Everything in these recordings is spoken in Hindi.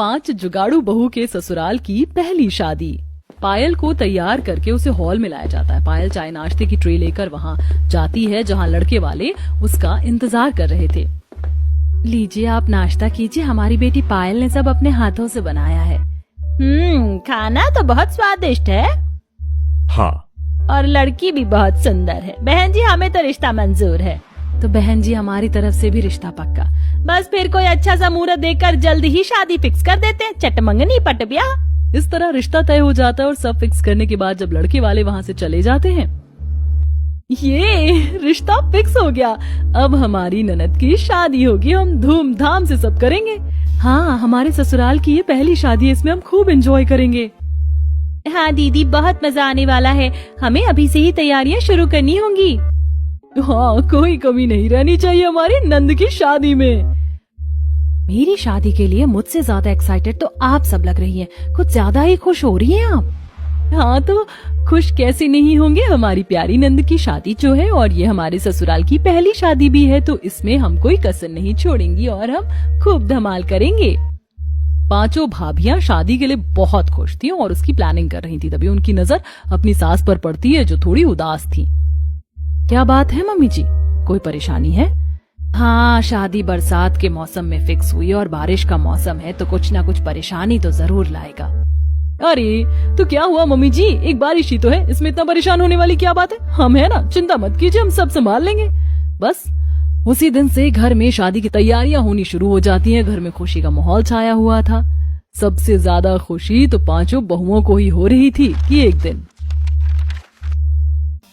5 जुगाड़ू बहू के ससुराल की पहली शादी। पायल को तैयार करके उसे हॉल में लाया जाता है। पायल चाय नाश्ते की ट्रे लेकर वहाँ जाती है जहाँ लड़के वाले उसका इंतजार कर रहे थे। लीजिए आप नाश्ता कीजिए, हमारी बेटी पायल ने सब अपने हाथों से बनाया है। खाना तो बहुत स्वादिष्ट है। हाँ, और लड़की भी बहुत सुंदर है। बहन जी हमें तो रिश्ता मंजूर है। तो बहन जी हमारी तरफ से भी रिश्ता पक्का। बस फिर कोई अच्छा सा मुहूर्त देखकर जल्द ही शादी फिक्स कर देते हैं। चटमंगनी पट ब्याह। इस तरह रिश्ता तय हो जाता है और सब फिक्स करने के बाद जब लड़के वाले वहाँ से चले जाते हैं, ये रिश्ता फिक्स हो गया, अब हमारी ननद की शादी होगी, हम धूमधाम से सब करेंगे। हाँ, हमारे ससुराल की ये पहली शादी है, इसमें हम खूब एंजॉय करेंगे। हाँ दीदी, बहुत मजा आने वाला है। हमें अभी से ही तैयारियां शुरू करनी होंगी। हाँ, कोई कमी नहीं रहनी चाहिए हमारी नंद की शादी में। मेरी शादी के लिए मुझसे ज्यादा एक्साइटेड तो आप सब लग रही हैं। कुछ ज्यादा ही खुश हो रही हैं आप। हाँ, तो खुश कैसे नहीं होंगे, हमारी प्यारी नंद की शादी जो है, और ये हमारे ससुराल की पहली शादी भी है, तो इसमें हम कोई कसर नहीं छोड़ेंगी और हम खूब धमाल करेंगे। 5 भाभियां शादी के लिए बहुत खुश थी और उसकी प्लानिंग कर रही थी। तभी उनकी नजर अपनी सास पर पड़ती है जो थोड़ी उदास थी। क्या बात है मम्मी जी, कोई परेशानी है? हाँ, शादी बरसात के मौसम में फिक्स हुई और बारिश का मौसम है, तो कुछ ना कुछ परेशानी तो जरूर लाएगा। अरे तो क्या हुआ मम्मी जी, एक बारिश ही तो है, इसमें इतना परेशान होने वाली क्या बात है? हम है ना, चिंता मत कीजिए, हम सब संभाल लेंगे। बस उसी दिन से घर में शादी की तैयारियां होनी शुरू हो जाती हैं। घर में खुशी का माहौल छाया हुआ था। सबसे ज्यादा खुशी तो 5 बहुओं को ही हो रही थी कि एक दिन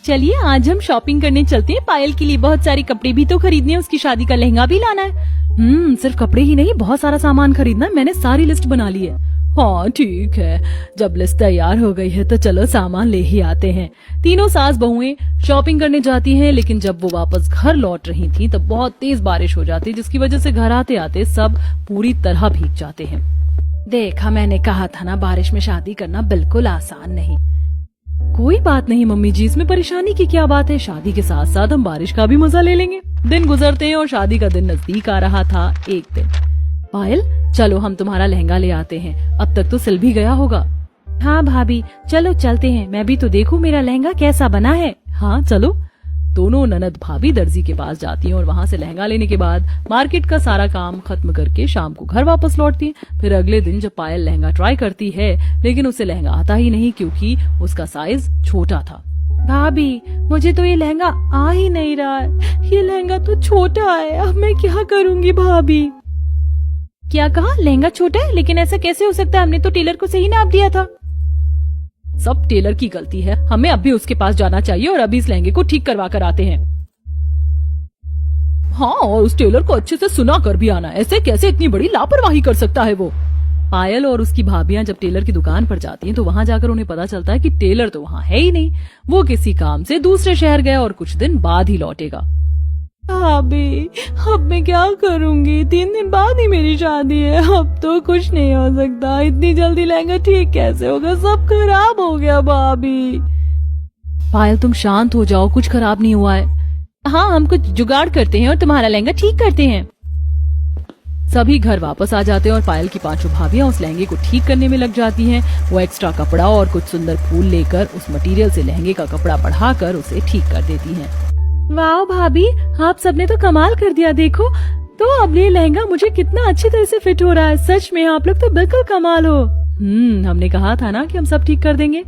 चलिए आज हम शॉपिंग करने चलते हैं। पायल के लिए बहुत सारे कपड़े भी तो खरीदने हैं, उसकी शादी का लहंगा भी लाना है। सिर्फ कपड़े ही नहीं, बहुत सारा सामान खरीदना है। मैंने सारी लिस्ट बना ली है। हाँ ठीक है, जब लिस्ट तैयार हो गई है तो चलो सामान ले ही आते हैं। तीनों सास बहुएं शॉपिंग करने जाती हैं, लेकिन जब वो वापस घर लौट रही थी तब बहुत तेज बारिश हो जाती, जिसकी वजह से घर आते आते सब पूरी तरह भीग जाते हैं। देखा, मैंने कहा था ना, बारिश में शादी करना बिल्कुल आसान नहीं। कोई बात नहीं मम्मी जी, इसमें परेशानी की क्या बात है, शादी के साथ साथ हम बारिश का भी मजा ले लेंगे। दिन गुजरते हैं और शादी का दिन नजदीक आ रहा था। एक दिन, पायल चलो हम तुम्हारा लहंगा ले आते हैं, अब तक तो सिल भी गया होगा। हाँ भाभी, चलो चलते हैं, मैं भी तो देखूं मेरा लहंगा कैसा बना है। हाँ चलो। दोनों ननद भाभी दर्जी के पास जाती हैं और वहाँ से लहंगा लेने के बाद मार्केट का सारा काम खत्म करके शाम को घर वापस लौटती हैं। फिर अगले दिन जब पायल लहंगा ट्राई करती है, लेकिन उसे लहंगा आता ही नहीं क्योंकि उसका साइज छोटा था। भाभी, मुझे तो ये लहंगा आ ही नहीं रहा है, ये लहंगा तो छोटा है, अब मैं क्या करूँगी भाभी? क्या कहा, लहंगा छोटा है? लेकिन ऐसा कैसे हो सकता है, हमने तो टेलर को सही नाप दिया था। सब टेलर की गलती है, हमें अभी उसके पास जाना चाहिए और अभी इस लहंगे को ठीक करवा कर आते हैं। हाँ, और उस टेलर को अच्छे से सुना कर भी आना, ऐसे कैसे इतनी बड़ी लापरवाही कर सकता है वो। पायल और उसकी भाभियां जब टेलर की दुकान पर जाती हैं तो वहां जाकर उन्हें पता चलता है कि टेलर तो वहां है ही नहीं, वो किसी काम से दूसरे शहर गया और कुछ दिन बाद ही लौटेगा। भाभी, अब मैं क्या करूंगी? 3 दिन बाद ही मेरी शादी है, अब तो कुछ नहीं हो सकता। इतनी जल्दी लहंगा ठीक कैसे होगा, सब खराब हो गया भाभी। पायल तुम शांत हो जाओ, कुछ खराब नहीं हुआ है। हाँ, हम कुछ जुगाड़ करते हैं और तुम्हारा लहंगा ठीक करते हैं। सभी घर वापस आ जाते हैं और पायल की 5 भाभियां उस लहंगे को ठीक करने में लग जाती हैं। वो एक्स्ट्रा कपड़ा और कुछ सुंदर फूल लेकर उस मटेरियल से लहंगे का कपड़ा बढ़ाकर उसे ठीक कर देती हैं। वाह भाभी, आप सबने तो कमाल कर दिया। देखो तो अब ये लहंगा मुझे कितना अच्छी तरह से फिट हो रहा है। सच में आप लोग तो बिल्कुल कमाल हो। हमने कहा था ना कि हम सब ठीक कर देंगे।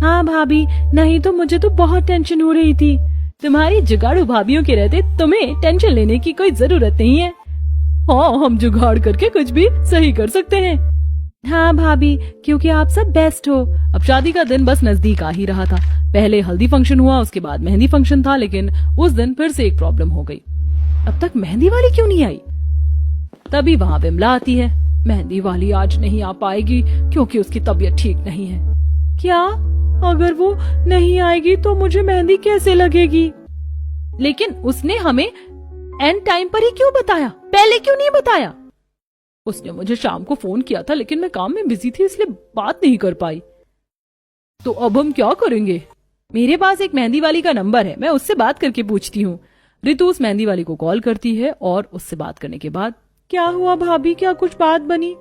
हाँ भाभी, नहीं तो मुझे तो बहुत टेंशन हो रही थी। तुम्हारी जुगाड़ू भाभियों के रहते तुम्हें टेंशन लेने की कोई जरूरत नहीं है। हाँ, हम जुगाड़ करके कुछ भी सही कर सकते हैं। हाँ भाभी, क्योंकि आप सब बेस्ट हो। अब शादी का दिन बस नजदीक आ ही रहा था। पहले हल्दी फंक्शन हुआ, उसके बाद मेहंदी फंक्शन था, लेकिन उस दिन फिर से एक प्रॉब्लम हो गई। अब तक मेहंदी वाली क्यों नहीं आई? तभी वहाँ विमला आती है। मेहंदी वाली आज नहीं आ पाएगी क्योंकि उसकी तबीयत ठीक नहीं है। क्या? अगर वो नहीं आएगी तो मुझे मेहंदी कैसे लगेगी? लेकिन उसने हमें एंड टाइम पर ही क्यों बताया, पहले क्यों नहीं बताया? उसने मुझे शाम को फोन किया था, लेकिन मैं काम में बिजी थी इसलिए बात नहीं कर पाई। तो अब हम क्या करेंगे? मेरे पास एक मेहंदी वाली का नंबर है, मैं उससे बात करके पूछती हूँ। रितु उस मेहंदी वाली को कॉल करती है और उससे बात करने के बाद, क्या हुआ भाभी, क्या कुछ बात बनी?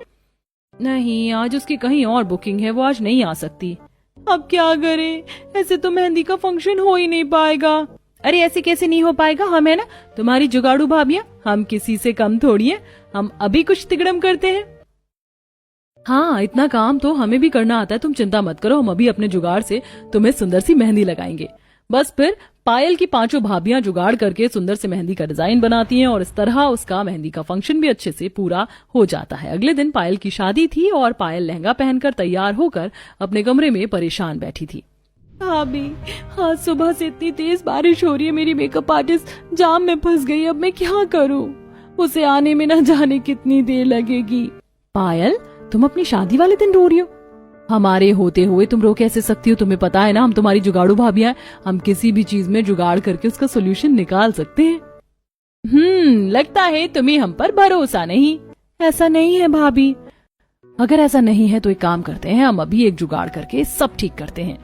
नहीं, आज उसकी कहीं और बुकिंग है, वो आज नहीं आ सकती। अब क्या करें, ऐसे तो मेहंदी का फंक्शन हो ही नहीं पाएगा। अरे ऐसे कैसे नहीं हो पाएगा, हम है ना तुम्हारी जुगाड़ू भाभियां, हम किसी से कम थोड़ी हैं। हम अभी कुछ तिकड़म करते हैं। हाँ, इतना काम तो हमें भी करना आता है, तुम चिंता मत करो, हम अभी अपने जुगाड़ से तुम्हें सुंदर सी मेहंदी लगाएंगे। बस फिर पायल की पांचों भाभियां जुगाड़ करके सुंदर से मेहंदी का डिजाइन बनाती हैं और इस तरह उसका मेहंदी का फंक्शन भी अच्छे से पूरा हो जाता है। अगले दिन पायल की शादी थी और पायल लहंगा पहनकर तैयार होकर अपने कमरे में परेशान बैठी थी। भाभी, आज सुबह से इतनी तेज बारिश हो रही है, मेरी मेकअप आर्टिस्ट जाम में फंस गई, अब मैं क्या करूं? उसे आने में न जाने कितनी देर लगेगी। पायल, तुम अपनी शादी वाले दिन रो रही हो? हमारे होते हुए तुम रो कैसे सकती हो? तुम्हें पता है ना, हम तुम्हारी जुगाड़ू भाभियां हैं, हम किसी भी चीज में जुगाड़ करके उसका सोल्यूशन निकाल सकते हैं। लगता है तुम्हें हम पर भरोसा नहीं। ऐसा नहीं है भाभी। अगर ऐसा नहीं है तो एक काम करते हैं, हम अभी एक जुगाड़ करके सब ठीक करते हैं।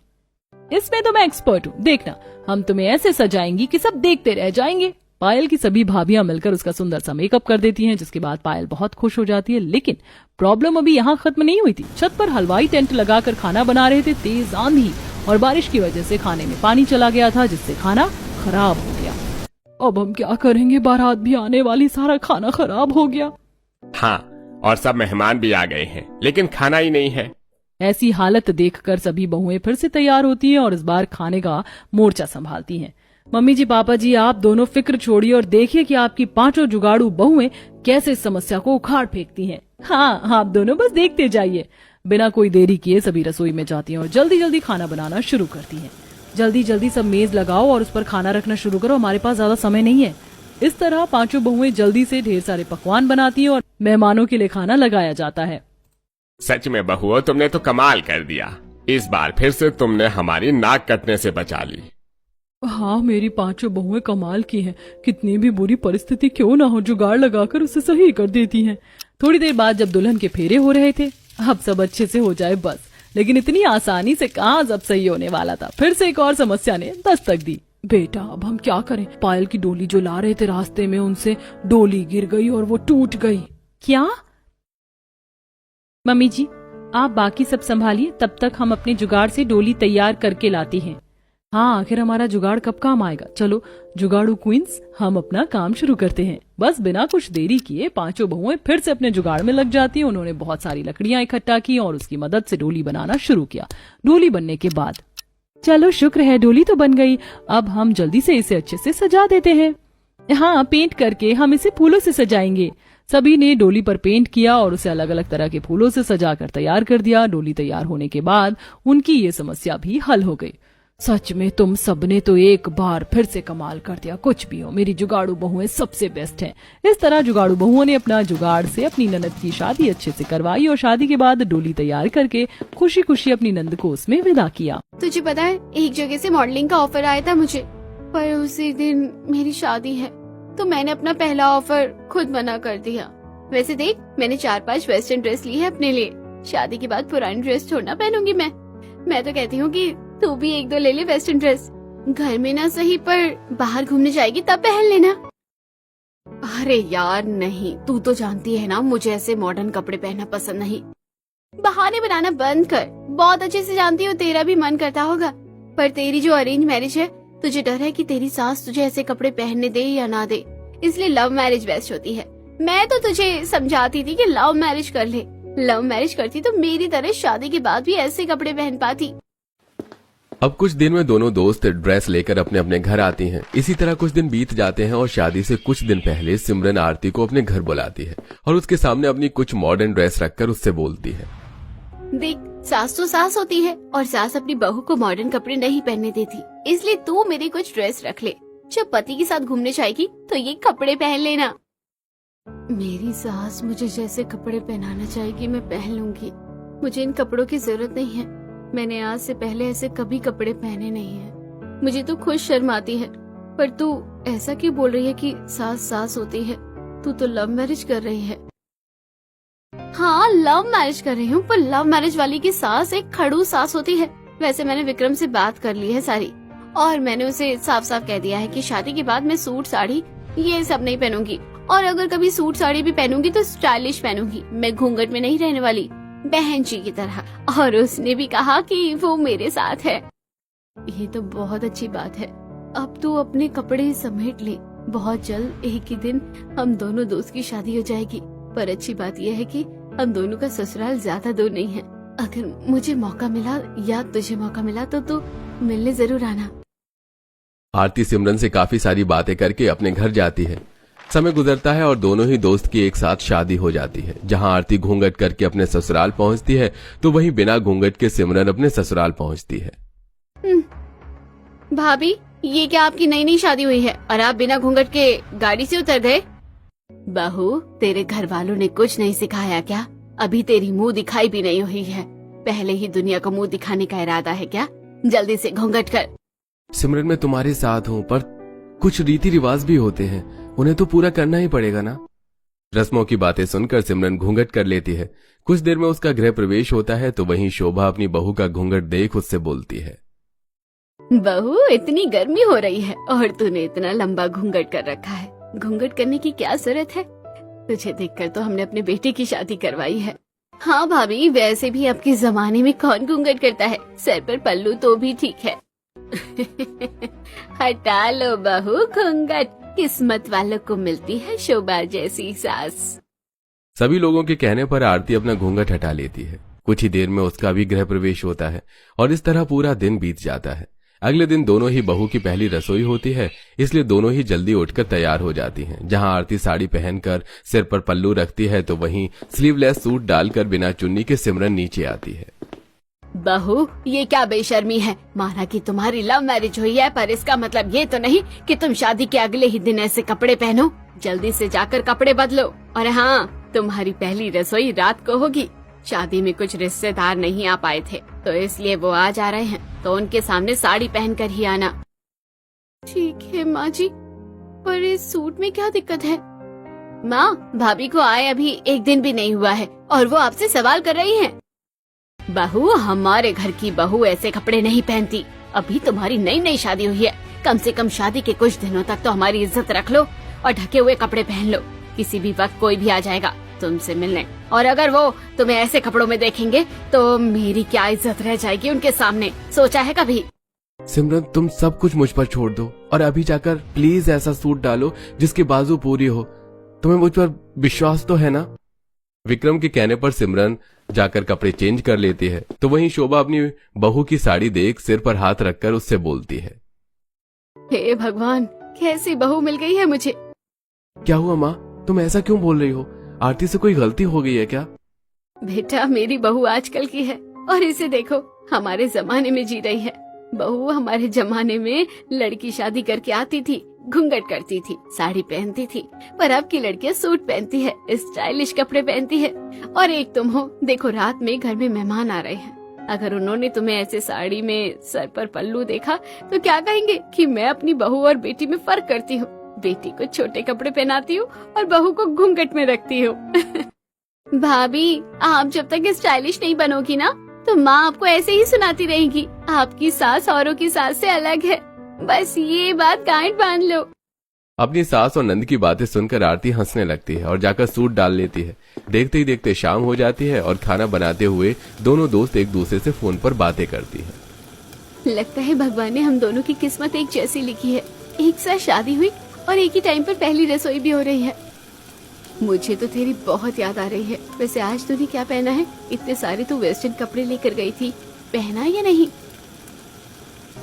इसमें तो मैं एक्सपर्ट हूँ, देखना, हम तुम्हें ऐसे सजाएंगी कि सब देखते रह जाएंगे। पायल की सभी भाभियां मिलकर उसका सुंदर सा मेकअप कर देती हैं, जिसके बाद पायल बहुत खुश हो जाती है। लेकिन प्रॉब्लम अभी यहाँ खत्म नहीं हुई थी। छत पर हलवाई टेंट लगाकर खाना बना रहे थे। तेज आंधी और बारिश की वजह से खाने में पानी चला गया था, जिससे खाना खराब हो गया। अब हम क्या करेंगे, बारात भी आने वाली, सारा खाना खराब हो गया। हाँ, और सब मेहमान भी आ गए हैं, लेकिन खाना ही नहीं है। ऐसी हालत देखकर सभी बहुएं फिर से तैयार होती हैं और इस बार खाने का मोर्चा संभालती हैं। मम्मी जी, पापा जी, आप दोनों फिक्र छोड़िए और देखिए कि आपकी पांचों जुगाड़ू बहुएं कैसे इस समस्या को उखाड़ फेंकती हैं। हाँ, आप दोनों बस देखते जाइए। बिना कोई देरी किए सभी रसोई में जाती हैं और जल्दी जल्दी खाना बनाना शुरू करती हैं। जल्दी जल्दी सब मेज लगाओ और उस पर खाना रखना शुरू करो, हमारे पास ज्यादा समय नहीं है। इस तरह पांचों बहुएं जल्दी से ढेर सारे पकवान बनाती हैं और मेहमानों के लिए खाना लगाया जाता है। सच में बहुओं, तुमने तो कमाल कर दिया। इस बार फिर से तुमने हमारी नाक कटने से बचा ली। हाँ, मेरी पांचों बहुएं कमाल की हैं। कितनी भी बुरी परिस्थिति क्यों ना हो, जुगाड़ लगाकर उसे सही कर देती हैं। थोड़ी देर बाद जब दुल्हन के फेरे हो रहे थे, अब सब अच्छे से हो जाए बस। लेकिन इतनी आसानी से कहाँ सब सही होने वाला था। फिर से एक और समस्या ने दस्तक दी। बेटा, अब हम क्या करें? पायल की डोली जो ला रहे थे रास्ते में, उनसे डोली गिर गई और वो टूट गई। क्या? मम्मी जी, आप बाकी सब संभालिए, तब तक हम अपने जुगाड़ से डोली तैयार करके लाती हैं। हाँ, आखिर हमारा जुगाड़ कब काम आएगा। चलो जुगाड़ू क्वींस, हम अपना काम शुरू करते हैं। बस बिना कुछ देरी किए पांचों बहुएं फिर से अपने जुगाड़ में लग जाती हैं। उन्होंने बहुत सारी लकड़ियां इकट्ठा की और उसकी मदद से डोली बनाना शुरू किया। डोली बनने के बाद, चलो शुक्र है डोली तो बन गई, अब हम जल्दी से इसे अच्छे से सजा देते हैं। हाँ, पेंट करके हम इसे फूलों से सजाएंगे। सभी ने डोली पर पेंट किया और उसे अलग अलग तरह के फूलों से सजाकर तैयार कर दिया। डोली तैयार होने के बाद उनकी ये समस्या भी हल हो गई। सच में तुम सबने तो एक बार फिर से कमाल कर दिया। कुछ भी हो, मेरी जुगाड़ू बहुएं सबसे बेस्ट हैं। इस तरह जुगाड़ू बहुओं ने अपना जुगाड़ से अपनी ननद की शादी अच्छे से करवाई और शादी के बाद डोली तैयार करके खुशी खुशी अपनी नंद को उसमें विदा किया। तुझे पता है, एक जगह से मॉडलिंग का ऑफर आया था मुझे, पर उसी दिन मेरी शादी है, तो मैंने अपना पहला ऑफर खुद मना कर दिया। वैसे देख, मैंने 4-5 वेस्टर्न ड्रेस ली है अपने लिए। शादी के बाद पुरानी ड्रेस छोड़ना पहनूंगी मैं तो कहती हूँ कि तू भी 1-2 ले ले वेस्टर्न ड्रेस। घर में ना सही, पर बाहर घूमने जाएगी तब पहन लेना। अरे यार नहीं, तू तो जानती है ना मुझे ऐसे मॉडर्न कपड़े पहनना पसंद नहीं। बहाने बनाना बंद कर। बहुत अच्छे से जानती हूँ तेरा भी मन करता होगा, पर तेरी जो अरेंज मैरिज है, तुझे डर है कि तेरी सास तुझे ऐसे कपड़े पहनने दे या ना दे, इसलिए लव मैरिज बेस्ट होती है। मैं तो तुझे समझाती थी कि लव मैरिज कर ले। लव मैरिज करती तो मेरी तरह शादी के बाद भी ऐसे कपड़े पहन पाती। अब कुछ दिन में दोनों दोस्त ड्रेस लेकर अपने अपने घर आती हैं। इसी तरह कुछ दिन बीत जाते हैं और शादी से कुछ दिन पहले सिमरन आरती को अपने घर बुलाती है और उसके सामने अपनी कुछ मॉडर्न ड्रेस रखकर उससे बोलती है, देख, सास तो सास होती है और सास अपनी बहू को मॉडर्न कपड़े नहीं पहनने देती, इसलिए तू मेरी कुछ ड्रेस रख ले। जब पति के साथ घूमने जाएगी तो ये कपड़े पहन लेना। मेरी सास मुझे जैसे कपड़े पहनाना चाहेगी मैं पहन लूंगी। मुझे इन कपड़ों की जरूरत नहीं है। मैंने आज से पहले ऐसे कभी कपड़े पहने नहीं है। मुझे तो खुद शर्म आती है। पर तू ऐसा क्यों बोल रही है कि सास सास होती है? तू तो लव मैरिज कर रही है। हाँ, लव मैरिज कर रही हूँ, पर लव मैरिज वाली की सास एक खड़ूस सास होती है। वैसे मैंने विक्रम से बात कर ली है सारी, और मैंने उसे साफ साफ कह दिया है कि शादी के बाद मैं सूट साड़ी ये सब नहीं पहनूंगी, और अगर कभी सूट साड़ी भी पहनूंगी तो स्टाइलिश पहनूंगी। मैं घूंघट में नहीं रहने वाली। बहन जी की तरह, और उसने भी कहा कि वो मेरे साथ है। ये तो बहुत अच्छी बात है। अब तू अपने कपड़े समेट ले, बहुत जल्द एक ही दिन हम दोनों दोस्त की शादी हो जाएगी। पर अच्छी बात यह है कि हम दोनों का ससुराल ज्यादा दूर नहीं है। अगर मुझे मौका मिला या तुझे मौका मिला तो तू मिलने जरूर आना। आरती सिमरन से काफी सारी बातें करके अपने घर जाती है। समय गुजरता है और दोनों ही दोस्त की एक साथ शादी हो जाती है। जहां आरती घूंघट करके अपने ससुराल पहुंचती है तो वहीं बिना घूंघट के सिमरन अपने ससुराल पहुंचती है। भाभी, ये क्या आपकी नई नई शादी हुई है और आप बिना घूंघट के गाड़ी से उतर गए? बहू, तेरे घर वालों ने कुछ नहीं सिखाया क्या? अभी तेरी मुंह दिखाई भी नहीं हुई है, पहले ही दुनिया को मुंह दिखाने का इरादा है क्या? जल्दी से घूंघट कर। सिमरन, मैं तुम्हारे साथ हूँ, पर कुछ रीति रिवाज भी होते हैं, उन्हें तो पूरा करना ही पड़ेगा ना। रस्मों की बातें सुनकर सिमरन घूंघट कर लेती है। कुछ देर में उसका गृह प्रवेश होता है तो वहीं शोभा अपनी बहू का घूंघट देख उससे बोलती है, बहू, इतनी गर्मी हो रही है और तूने इतना लंबा घूंघट कर रखा है। घूंघट करने की क्या जरूरत है? तुझे देखकर तो हमने अपने बेटे की शादी करवाई है। हाँ भाभी, वैसे भी अब के जमाने में कौन घूंघट करता है? सर पर पल्लू तो भी ठीक है। हटा लो बहू घूंघट, किस्मत वालों को मिलती है शोभा जैसी सास। सभी लोगों के कहने पर आरती अपना घूंघट हटा लेती है। कुछ ही देर में उसका भी गृह प्रवेश होता है और इस तरह पूरा दिन बीत जाता है। अगले दिन दोनों ही बहू की पहली रसोई होती है, इसलिए दोनों ही जल्दी उठकर तैयार हो जाती हैं। जहां आरती साड़ी पहनकर सिर पर पल्लू रखती है तो वहीं स्लीवलेस सूट डालकर बिना चुन्नी के सिमरन नीचे आती है। बहू, ये क्या बेशर्मी है? माना कि तुम्हारी लव मैरिज हुई है, पर इसका मतलब ये तो नहीं कि तुम शादी के अगले ही दिन ऐसे कपड़े पहनो। जल्दी से जाकर कपड़े बदलो। और हाँ, तुम्हारी पहली रसोई रात को होगी। शादी में कुछ रिश्तेदार नहीं आ पाए थे तो इसलिए वो आज आ रहे हैं, तो उनके सामने साड़ी पहनकर ही आना। ठीक है माँ जी, पर इस सूट में क्या दिक्कत है? माँ, भाभी को आए अभी एक दिन भी नहीं हुआ है और वो आपसे सवाल कर रही हैं। बहू, हमारे घर की बहू ऐसे कपड़े नहीं पहनती। अभी तुम्हारी नई नई शादी हुई है, कम से कम शादी के कुछ दिनों तक तो हमारी इज्जत रख लो और ढके हुए कपड़े पहन लो। किसी भी वक्त कोई भी आ जाएगा तुमसे मिलने, और अगर वो तुम्हें ऐसे कपड़ों में देखेंगे तो मेरी क्या इज्जत रह जाएगी उनके सामने? सोचा है कभी? सिमरन, तुम सब कुछ मुझ पर छोड़ दो और अभी जाकर प्लीज ऐसा सूट डालो जिसकी बाजू पूरी हो। तुम्हें मुझ पर विश्वास तो है ना? विक्रम के कहने पर सिमरन जाकर कपड़े चेंज कर लेती है तो वहीं शोभा अपनी बहू की साड़ी देख सिर पर हाथ रखकर उससे बोलती है, हे भगवान, कैसी बहू मिल गई है मुझे। क्या हुआ माँ, तुम ऐसा क्यों बोल रही हो? आरती से कोई गलती हो गई है क्या? बेटा, मेरी बहू आजकल की है और इसे देखो, हमारे जमाने में जी रही है। बहू हमारे जमाने में लड़की शादी करके आती थी, घूंघट करती थी, साड़ी पहनती थी, पर अब की लड़कियां सूट पहनती है, स्टाइलिश कपड़े पहनती है। और एक तुम हो, देखो रात में घर में मेहमान आ रहे हैं, अगर उन्होंने तुम्हें ऐसे साड़ी में सर पर पल्लू देखा तो क्या कहेंगे कि मैं अपनी बहू और बेटी में फर्क करती हूँ, बेटी को छोटे कपड़े पहनाती हूँ और बहू को घूंघट में रखती हूँ। भाभी, आप जब तक स्टाइलिश नहीं बनोगी ना तो माँ आपको ऐसे ही सुनाती रहेगी, आपकी सास औरों की सास से अलग है। बस ये बात गांठ बांध लो। अपनी सास और नंद की बातें सुनकर आरती हंसने लगती है और जाकर सूट डाल लेती है। देखते ही देखते शाम हो जाती है और खाना बनाते हुए दोनों दोस्त एक दूसरे से फोन पर बातें करती है। लगता है भगवान ने हम दोनों की किस्मत एक जैसी लिखी है, एक साथ शादी हुई और एक ही टाइम पर पहली रसोई भी हो रही है। मुझे तो तेरी बहुत याद आ रही है। वैसे आज तूने क्या पहना है? इतने सारे तो वेस्टर्न कपड़े लेकर गई थी, पहना या नहीं?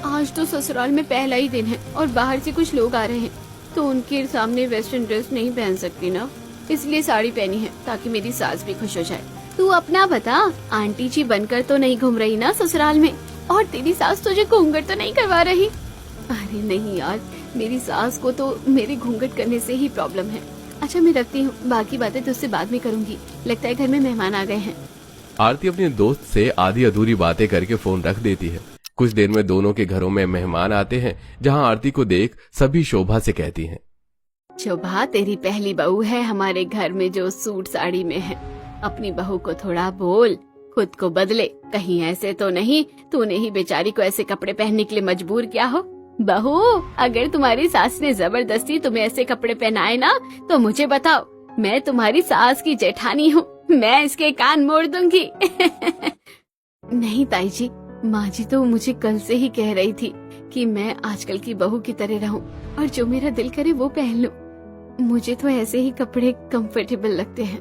आज तो ससुराल में पहला ही दिन है और बाहर से कुछ लोग आ रहे हैं, तो उनके सामने वेस्टर्न ड्रेस नहीं पहन सकती ना, इसलिए साड़ी पहनी है ताकि मेरी सास भी खुश हो जाए। तू अपना बता, आंटी जी बनकर तो नहीं घूम रही ना ससुराल में? और तेरी सास तुझे घूंघट तो नहीं करवा रही? अरे नहीं यार, मेरी सास को तो मेरे घूंघट करने से ही प्रॉब्लम है। अच्छा, मैं रखती हूँ, बाकी बातें तुझसे बाद में करूंगी। लगता है घर में मेहमान आ गए हैं। आरती अपने दोस्त से आधी अधूरी बातें करके फोन रख देती है। कुछ देर में दोनों के घरों में मेहमान आते हैं, जहां आरती को देख सभी शोभा से कहती हैं, शोभा, तेरी पहली बहू है हमारे घर में जो सूट साड़ी में है। अपनी बहू को थोड़ा बोल, खुद को बदले। कहीं ऐसे तो नहीं तूने ही बेचारी को ऐसे कपड़े पहनने के लिए मजबूर किया हो? बहू, अगर तुम्हारी सास ने जबरदस्ती तुम्हें ऐसे कपड़े पहनाए ना तो मुझे बताओ, मैं तुम्हारी सास की जेठानी हूँ मैं इसके कान मोड़ दूंगी। नहीं ताई जी, माँ जी तो मुझे कल से ही कह रही थी कि मैं आजकल की बहू की तरह रहूं और जो मेरा दिल करे वो पहन लूं। मुझे तो ऐसे ही कपड़े कंफर्टेबल लगते हैं।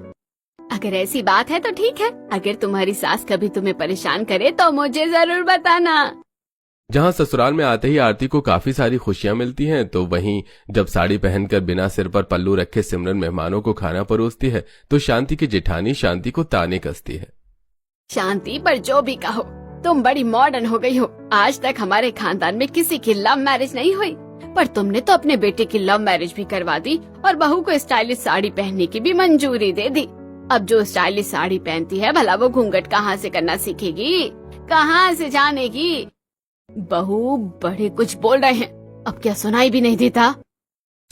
अगर ऐसी बात है तो ठीक है, अगर तुम्हारी सास कभी तुम्हें परेशान करे तो मुझे जरूर बताना। जहां ससुराल में आते ही आरती को काफी सारी खुशियां मिलती हैं, तो वहीं जब साड़ी पहनकर बिना सिर पर पल्लू रखे सिमरन मेहमानों को खाना परोसती है तो शांति की जेठानी शांति को ताने कसती है। शांति, पर जो भी कहो, तुम बड़ी मॉडर्न हो गई हो। आज तक हमारे खानदान में किसी की लव मैरिज नहीं हुई, पर तुमने तो अपने बेटे की लव मैरिज भी करवा दी और बहू को स्टाइलिश साड़ी पहनने की भी मंजूरी दे दी। अब जो स्टाइलिश साड़ी पहनती है, भला वो घूंघट कहाँ से करना सीखेगी, कहाँ से जानेगी? बहू बड़े कुछ बोल रहे हैं, अब क्या सुनाई भी नहीं देता?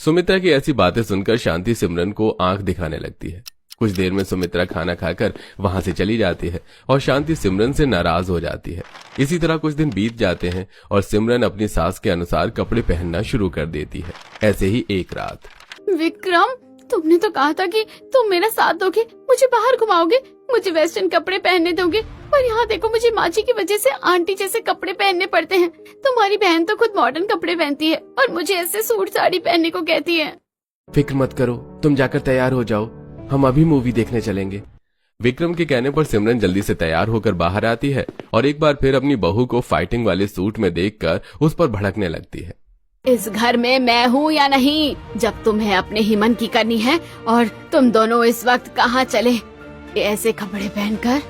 सुमित्रा की ऐसी बातें सुनकर शांति सिमरन को आंख दिखाने लगती है। कुछ देर में सुमित्रा खाना खाकर वहां से चली जाती है और शांति सिमरन से नाराज हो जाती है। इसी तरह कुछ दिन बीत जाते हैं और सिमरन अपनी सास के अनुसार कपड़े पहनना शुरू कर देती है। ऐसे ही एक रात। विक्रम, तुमने तो कहा था कि तुम मेरा साथ दोगे, मुझे बाहर घुमाओगे, मुझे वेस्टर्न कपड़े पहनने दोगे, पर यहाँ देखो मुझे माँ जी की वजह से आंटी जैसे कपड़े पहनने पड़ते हैं। तुम्हारी बहन तो खुद मॉडर्न कपड़े पहनती है और मुझे ऐसे सूट साड़ी पहनने को कहती है। फिक्र मत करो, तुम जाकर तैयार हो जाओ, हम अभी मूवी देखने चलेंगे। विक्रम के कहने पर सिमरन जल्दी से तैयार होकर बाहर आती है और एक बार फिर अपनी बहू को फाइटिंग वाले सूट में देखकर उस पर भड़कने लगती है। इस घर में मैं हूँ या नहीं, जब तुम्हें अपने ही मन की करनी है, और तुम दोनों इस वक्त कहाँ चले ऐसे कपड़े पहनकर?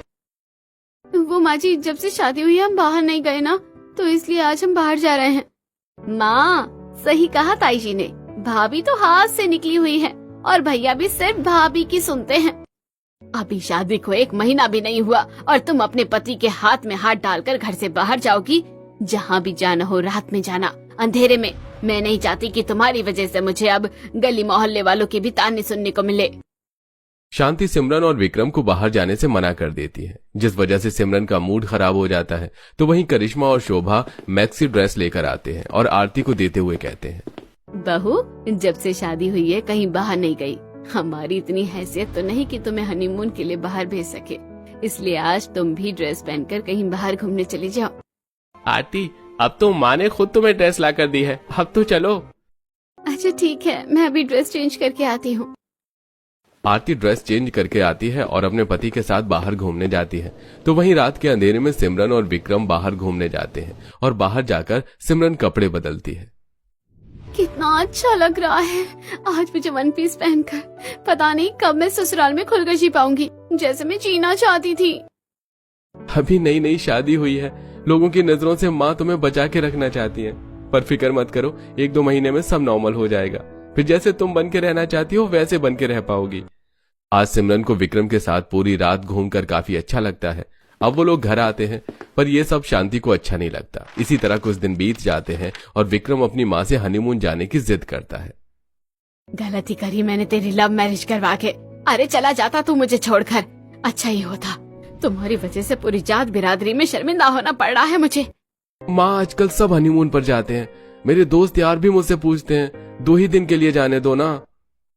वो माँ जी, जब से शादी हुई हम बाहर नहीं गए ना, तो इसलिए आज हम बाहर जा रहे हैं। माँ, सही कहा ताई जी ने, भाभी तो हाथ से निकली हुई है और भैया भी सिर्फ भाभी की सुनते हैं। अभी शादी को 1 महीना भी नहीं हुआ और तुम अपने पति के हाथ में हाथ डालकर घर से बाहर जाओगी। जहाँ भी जाना हो रात में जाना, अंधेरे में। मैं नहीं चाहती कि तुम्हारी वजह से मुझे अब गली मोहल्ले वालों के भी ताने सुनने को मिले। शांति सिमरन और विक्रम को बाहर जाने से मना कर देती है, जिस वजह से सिमरन का मूड खराब हो जाता है। तो वहीं करिश्मा और शोभा मैक्सी ड्रेस लेकर आते हैं और आरती को देते हुए कहते हैं, बहू, जब से शादी हुई है कहीं बाहर नहीं गई। हमारी इतनी हैसियत तो नहीं कि तुम्हें हनीमून के लिए बाहर भेज सके, इसलिए आज तुम भी ड्रेस पहनकर कहीं बाहर घूमने चली जाओ। आरती, अब तो माँ ने खुद तुम्हें ड्रेस ला कर दी है, अब तो चलो। अच्छा ठीक है, मैं अभी ड्रेस चेंज करके आती हूँ। आरती ड्रेस चेंज करके आती है और अपने पति के साथ बाहर घूमने जाती है। तो वहीं रात के अंधेरे में सिमरन और विक्रम बाहर घूमने जाते हैं और बाहर जाकर सिमरन कपड़े बदलती है। कितना अच्छा लग रहा है आज मुझे वन पीस पहनकर। पता नहीं कब मैं ससुराल में खुलकर जी पाऊंगी, जैसे मैं जीना चाहती थी। अभी नई नई शादी हुई है, लोगों की नजरों से माँ तुम्हें बचा के रखना चाहती है, पर फिक्र मत करो, 1-2 महीने में सब नॉर्मल हो जाएगा। फिर जैसे तुम बन के रहना चाहती हो वैसे बन के रह पाओगी। आज सिमरन को विक्रम के साथ पूरी रात घूमकर काफी अच्छा लगता है। अब वो लोग घर आते हैं, पर ये सब शांति को अच्छा नहीं लगता। इसी तरह कुछ दिन बीत जाते हैं और विक्रम अपनी माँ से हनीमून जाने की जिद करता है। गलती करी मैंने तेरी लव मैरिज करवा के। अरे चला जाता तू मुझे छोड़कर, अच्छा ही होता। तुम्हारी वजह से पूरी जात बिरादरी में शर्मिंदा होना पड़ रहा है मुझे। माँ, आजकल सब हनीमून पर जाते हैं, मेरे दोस्त यार भी मुझसे पूछते हैं, 2 ही दिन के लिए जाने दो ना।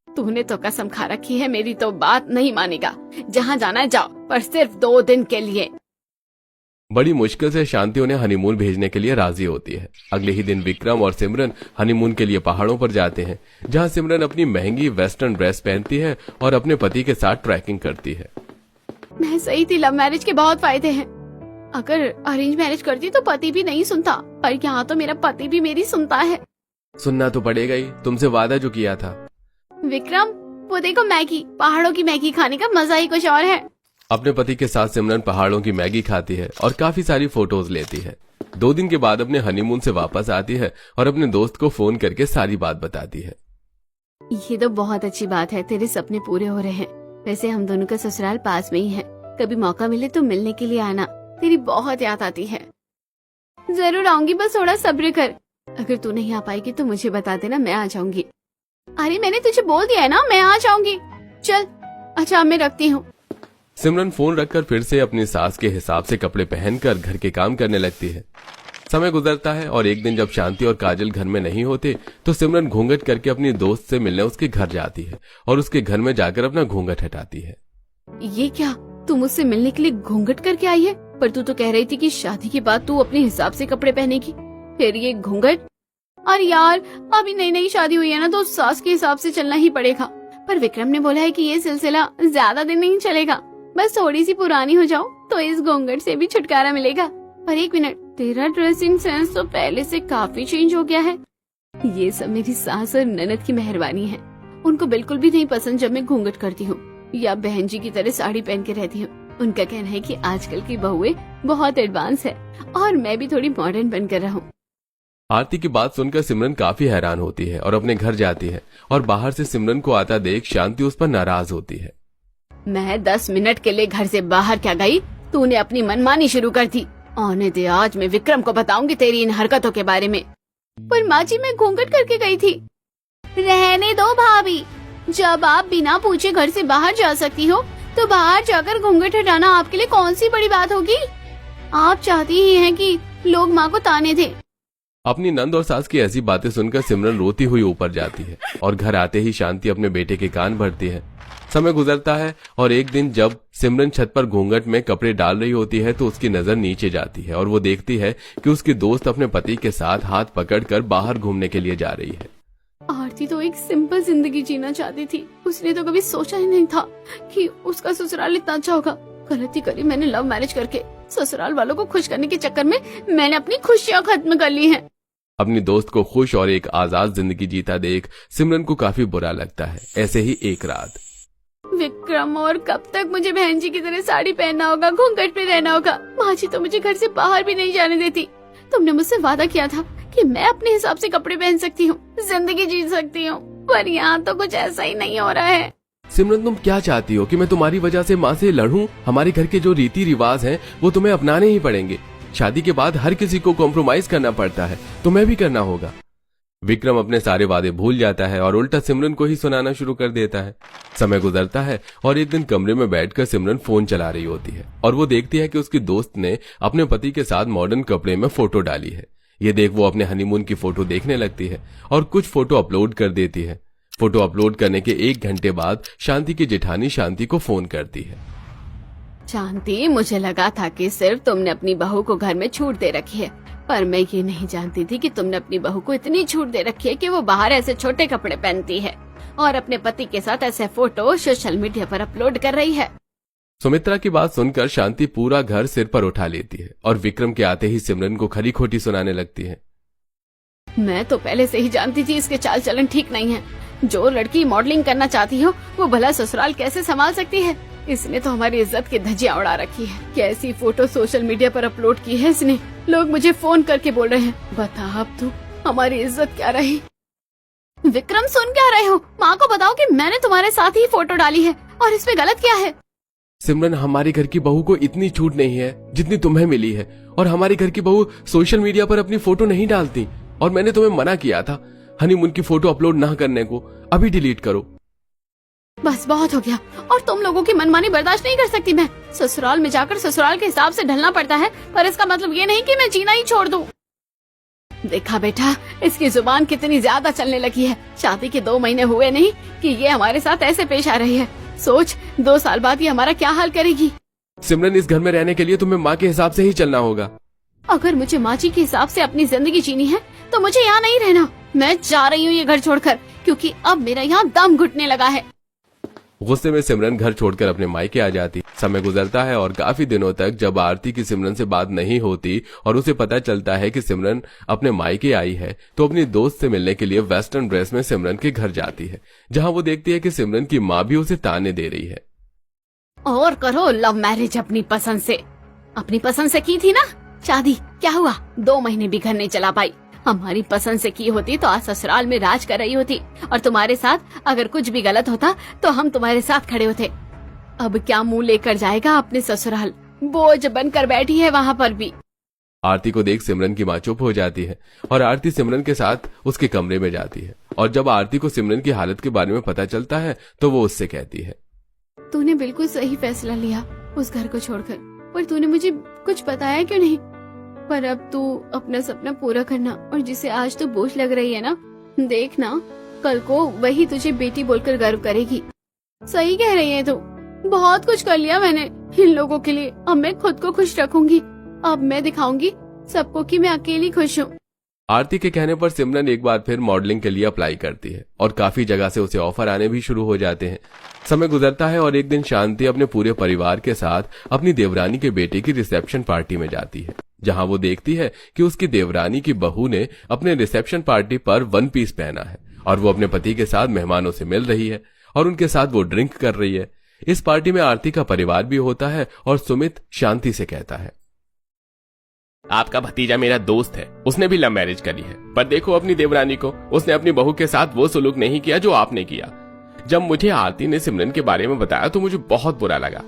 तूने तो कसम खा रखी है, मेरी तो बात नहीं मानेगा। जहाँ जाना है जाओ, पर सिर्फ 2 दिन के लिए। बड़ी मुश्किल से शांति उन्हें हनीमून भेजने के लिए राजी होती है। अगले ही दिन विक्रम और सिमरन हनीमून के लिए पहाड़ों पर जाते हैं, जहाँ सिमरन अपनी महंगी वेस्टर्न ड्रेस पहनती है और अपने पति के साथ ट्रैकिंग करती है। मैं सही थी, लव मैरिज के बहुत फायदे हैं। अगर अरेंज मैरिज करती तो पति भी नहीं सुनता, पर यहाँ तो मेरा पति भी मेरी सुनता है। सुनना तो पड़ेगा ही, तुमसे वादा जो किया था। विक्रम, वो देखो मैगी, पहाड़ों की मैगी खाने का मजा ही कुछ और है। अपने पति के साथ सिमरन पहाड़ों की मैगी खाती है और काफी सारी फोटोज लेती है। 2 दिन के बाद अपने हनीमून से वापस आती है और अपने दोस्त को फोन करके सारी बात बताती है। ये तो बहुत अच्छी बात है, तेरे सपने पूरे हो रहे हैं। वैसे हम दोनों का ससुराल पास में ही है, कभी मौका मिले तो मिलने के लिए आना, तेरी बहुत याद आती है। जरूर आऊंगी, बस थोड़ा सब्र कर। अगर तू नहीं आ पाएगी तो मुझे बता देना, मैं आ जाऊंगी। अरे मैंने तुझे बोल दिया है ना, मैं आ जाऊंगी। चल अच्छा, मैं रखती हूँ। सिमरन फोन रखकर फिर से अपनी सास के हिसाब से कपड़े पहनकर घर के काम करने लगती है। समय गुजरता है और एक दिन जब शांति और काजल घर में नहीं होते तो सिमरन घूंघट करके अपनी दोस्त से मिलने उसके घर जाती है और उसके घर में जाकर अपना घूंघट हटाती है। ये क्या, तू मुझसे मिलने के लिए घूंघट करके आई है? पर तू तो कह रही थी कि शादी के बाद तू अपने हिसाब से कपड़े पहनेगी, फिर ये घूंघट। और यार, अभी नई नई शादी हुई है ना, तो सास के हिसाब से चलना ही पड़ेगा। पर विक्रम ने बोला है कि ये सिलसिला ज्यादा दिन नहीं चलेगा, बस थोड़ी सी पुरानी हो जाओ तो इस घूंघट से भी छुटकारा मिलेगा। पर एक मिनट, तेरा ड्रेसिंग सेंस तो पहले से काफी चेंज हो गया है। ये सब मेरी सास और ननद की मेहरबानी है। उनको बिल्कुल भी नहीं पसंद जब मैं घूंघट करती हूँ या बहन जी की तरह साड़ी पहन के रहती हूँ। उनका कहना है कि आजकल की बहुएं बहुत एडवांस है और मैं भी थोड़ी मॉडर्न बनकर रहूं। आरती की बात सुनकर सिमरन काफी हैरान होती है और अपने घर जाती है और बाहर से सिमरन को आता देख शांति उस पर नाराज होती है। मैं 10 मिनट के लिए घर से बाहर क्या गई, तूने अपनी मनमानी शुरू कर दी। आने दे, आज मैं विक्रम को बताऊंगी तेरी इन हरकतों के बारे में। पर माँ जी, मैं घूंघट करके गई थी। रहने दो भाभी, जब आप बिना पूछे घर से बाहर जा सकती हो तो बाहर जाकर घूंघट हटाना आपके लिए कौन सी बड़ी बात होगी। आप चाहती ही हैं कि लोग माँ को ताने दें। अपनी नंद और सास की ऐसी बातें सुनकर सिमरन रोती हुई ऊपर जाती है और घर आते ही शांति अपने बेटे के कान भरती है। समय गुजरता है और एक दिन जब सिमरन छत पर घूंघट में कपड़े डाल रही होती है तो उसकी नजर नीचे जाती है और वो देखती है कि उसकी दोस्त अपने पति के साथ हाथ पकड़कर बाहर घूमने के लिए जा रही है। आरती तो एक सिंपल जिंदगी जीना चाहती थी। उसने तो कभी सोचा ही नहीं था कि उसका ससुराल इतना अच्छा होगा। गलती करी मैंने लव मैरिज करके। ससुराल वालों को खुश करने के चक्कर में मैंने अपनी खुशियाँ खत्म कर ली हैं। अपनी दोस्त को खुश और एक आजाद जिंदगी जीता देख सिमरन को काफी बुरा लगता है। ऐसे ही एक रात, विक्रम, और कब तक मुझे बहन जी की तरह साड़ी पहनना होगा, घूंघट में रहना होगा? माँ जी तो मुझे घर से बाहर भी नहीं जाने देती। तुमने मुझसे वादा किया था कि मैं अपने हिसाब से कपड़े पहन सकती हूँ, जिंदगी जी सकती हूँ, पर यहाँ तो कुछ ऐसा ही नहीं हो रहा है। सिमरन, तुम क्या चाहती हो कि मैं तुम्हारी वजह से माँ से लड़ूं? हमारे घर के जो रीति रिवाज हैं वो तुम्हें अपनाने ही पड़ेंगे। शादी के बाद हर किसी को कॉम्प्रोमाइज करना पड़ता है, तुम्हें भी करना होगा। विक्रम अपने सारे वादे भूल जाता है और उल्टा सिमरन को ही सुनाना शुरू कर देता है। समय गुजरता है और एक दिन कमरे में बैठकर सिमरन फोन चला रही होती है और वो देखती है कि उसकी दोस्त ने अपने पति के साथ मॉडर्न कपड़े में फोटो डाली है। ये देख वो अपने हनीमून की फोटो देखने लगती है और कुछ फोटो अपलोड कर देती है। फोटो अपलोड करने के 1 घंटे बाद शांति की जेठानी शांति को फोन करती है। शांति, मुझे लगा था कि सिर्फ तुमने अपनी बहू को घर में छूट दे रखी है, पर मैं ये नहीं जानती थी कि तुमने अपनी बहू को इतनी छूट दे रखी है कि वो बाहर ऐसे छोटे कपड़े पहनती है और अपने पति के साथ ऐसे फोटो सोशल मीडिया पर अपलोड कर रही है। सुमित्रा की बात सुनकर शांति पूरा घर सिर पर उठा लेती है और विक्रम के आते ही सिमरन को खरी खोटी सुनाने लगती है। मैं तो पहले से ही जानती थी इसके चाल चलन ठीक नहीं है। जो लड़की मॉडलिंग करना चाहती हो वो भला ससुराल कैसे संभाल सकती है? इसने तो हमारी इज्जत की धज्जियां उड़ा रखी है। कैसी फोटो सोशल मीडिया पर अपलोड की है इसने। लोग मुझे फोन करके बोल रहे हैं, बता अब तू हमारी इज्जत क्या रही। विक्रम, सुन क्या रहे हो? माँ को बताओ कि मैंने तुम्हारे साथ ही फोटो डाली है और इसमें गलत क्या है? सिमरन, हमारे घर की बहू को इतनी छूट नहीं है जितनी तुम्हें मिली है और हमारे घर की बहू सोशल मीडिया पर अपनी फोटो नहीं डालती और मैंने तुम्हें मना किया था हनीमून की फोटो अपलोड ना करने को। अभी डिलीट करो। बस बहुत हो गया, और तुम लोगों की मनमानी बर्दाश्त नहीं कर सकती मैं। ससुराल में जाकर ससुराल के हिसाब से ढलना पड़ता है, पर इसका मतलब ये नहीं कि मैं जीना ही छोड़ दूं। देखा बेटा, इसकी जुबान कितनी ज्यादा चलने लगी है। शादी के 2 महीने हुए नहीं कि ये हमारे साथ ऐसे पेश आ रही है। सोच, 2 साल बाद ये हमारा क्या हाल करेगी। सिमरन, इस घर में रहने के लिए तुम्हें माँ के हिसाब से ही चलना होगा। अगर मुझे माँ जी के हिसाब से अपनी जिंदगी जीनी है तो मुझे यहाँ नहीं रहना। मैं जा रही हूँ ये घर छोड़कर, क्योंकि अब मेरा यहाँ दम घुटने लगा है। गुस्से में सिमरन घर छोड़कर अपने मायके आ जाती। समय गुजरता है और काफी दिनों तक जब आरती की सिमरन से बात नहीं होती और उसे पता चलता है कि सिमरन अपने मायके आई है तो अपनी दोस्त से मिलने के लिए वेस्टर्न ड्रेस में सिमरन के घर जाती है, जहां वो देखती है कि सिमरन की माँ भी उसे ताने दे रही है। और करो लव मैरिज अपनी पसंद से। अपनी पसंद से की थी ना शादी, क्या हुआ? 2 महीने भी घर नहीं चला पाई। हमारी पसंद से की होती तो आज ससुराल में राज कर रही होती, और तुम्हारे साथ अगर कुछ भी गलत होता तो हम तुम्हारे साथ खड़े होते। अब क्या मुंह लेकर जाएगा अपने ससुराल? बोझ बनकर बैठी है वहाँ पर भी। आरती को देख सिमरन की माँ चुप हो जाती है और आरती सिमरन के साथ उसके कमरे में जाती है। और जब आरती को सिमरन की हालत के बारे में पता चलता है तो वो उससे कहती है, तूने बिल्कुल सही फैसला लिया उस घर को छोड़कर, पर तूने मुझे कुछ बताया क्यों नहीं? पर अब तू अपना सपना पूरा करना, और जिसे आज तो बोझ लग रही है ना, देखना कल को वही तुझे बेटी बोलकर गर्व करेगी। सही कह रही है तू। बहुत कुछ कर लिया मैंने इन लोगों के लिए। अब मैं खुद को खुश रखूंगी। अब मैं दिखाऊंगी सबको कि मैं अकेली खुश हूँ। आरती के कहने पर सिमरन एक बार फिर मॉडलिंग के लिए अप्लाई करती है और काफी जगह से उसे ऑफर आने भी शुरू हो जाते हैं। समय गुजरता है और एक दिन शांति अपने पूरे परिवार के साथ अपनी देवरानी के बेटे की रिसेप्शन पार्टी में जाती है, जहां वो देखती है कि उसकी देवरानी की बहू ने अपने रिसेप्शन पार्टी पर वन पीस पहना है और वो अपने पति के साथ मेहमानों से मिल रही है और उनके साथ वो ड्रिंक कर रही है। इस पार्टी में आरती का परिवार भी होता है और सुमित शांति से कहता है, आपका भतीजा मेरा दोस्त है, उसने भी लव मैरिज करी है, पर देखो अपनी देवरानी को, उसने अपनी बहू के साथ वो सलूक नहीं किया जो आपने किया। जब मुझे आरती ने सिमरन के बारे में बताया तो मुझे बहुत बुरा लगा।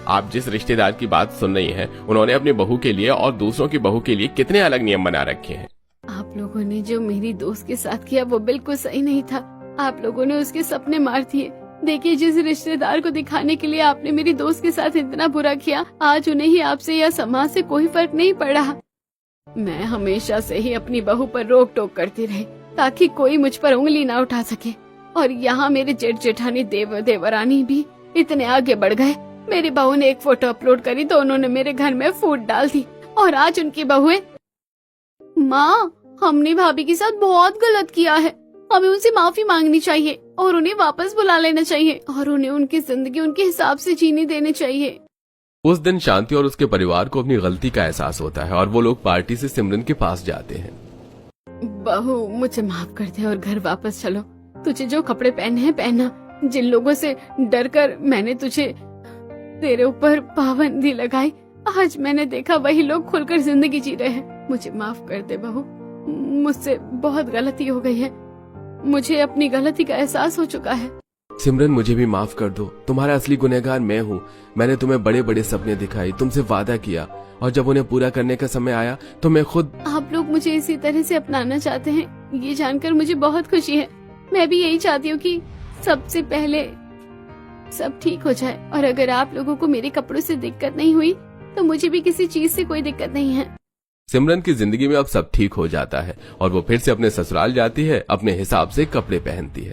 आप जिस रिश्तेदार की बात सुन रही हैं, उन्होंने अपनी बहू के लिए और दूसरों की बहू के लिए कितने अलग नियम बना रखे हैं। आप लोगों ने जो मेरी दोस्त के साथ किया वो बिल्कुल सही नहीं था। आप लोगों ने उसके सपने मार दिए। देखिए, जिस रिश्तेदार को दिखाने के लिए आपने मेरी दोस्त के साथ इतना बुरा किया, आज उन्हें ही आपसे या समाज से कोई फर्क नहीं पड़ा। मैं हमेशा से ही अपनी बहू पर रोक टोक करती रही ताकि कोई मुझ पर उंगली ना उठा सके, और यहाँ मेरे जेठ जेठानी देवरानी भी इतने आगे बढ़ गए। मेरी बहू ने एक फोटो अपलोड करी तो उन्होंने मेरे घर में फूट डाल दी, और आज उनकी बहुएं। माँ, हमने भाभी के साथ बहुत गलत किया है। हमें उनसे माफी मांगनी चाहिए और उन्हें वापस बुला लेना चाहिए और उन्हें उनकी जिंदगी उनके हिसाब से जीने देने चाहिए। उस दिन शांति और उसके परिवार को अपनी गलती का एहसास होता है और वो लोग पार्टी से सिमरन के पास जाते हैं। बहू, मुझे माफ कर दे और घर वापस चलो। तुझे जो कपड़े पहने हैं पहना। जिन लोगों से डर कर मैंने तुझे तेरे ऊपर पाबंदी लगाई, आज मैंने देखा वही लोग खुलकर जिंदगी जी रहे हैं। मुझे माफ कर दे बहू, मुझसे बहुत गलती हो गई है। मुझे अपनी गलती का एहसास हो चुका है। सिमरन, मुझे भी माफ कर दो। तुम्हारा असली गुनहगार मैं हूँ। मैंने तुम्हें बड़े बड़े सपने दिखाई, तुमसे वादा किया, और जब उन्हें पूरा करने का समय आया तो मैं खुद। आप लोग मुझे इसी तरह से अपनाना चाहते हैं, ये जानकर मुझे बहुत खुशी है। मैं भी यही चाहती हूँ कि सबसे पहले सब ठीक हो जाए, और अगर आप लोगों को मेरे कपड़ों से दिक्कत नहीं हुई तो मुझे भी किसी चीज से कोई दिक्कत नहीं है। सिमरन की जिंदगी में अब सब ठीक हो जाता है और वो फिर से अपने ससुराल जाती है, अपने हिसाब से कपड़े पहनती है।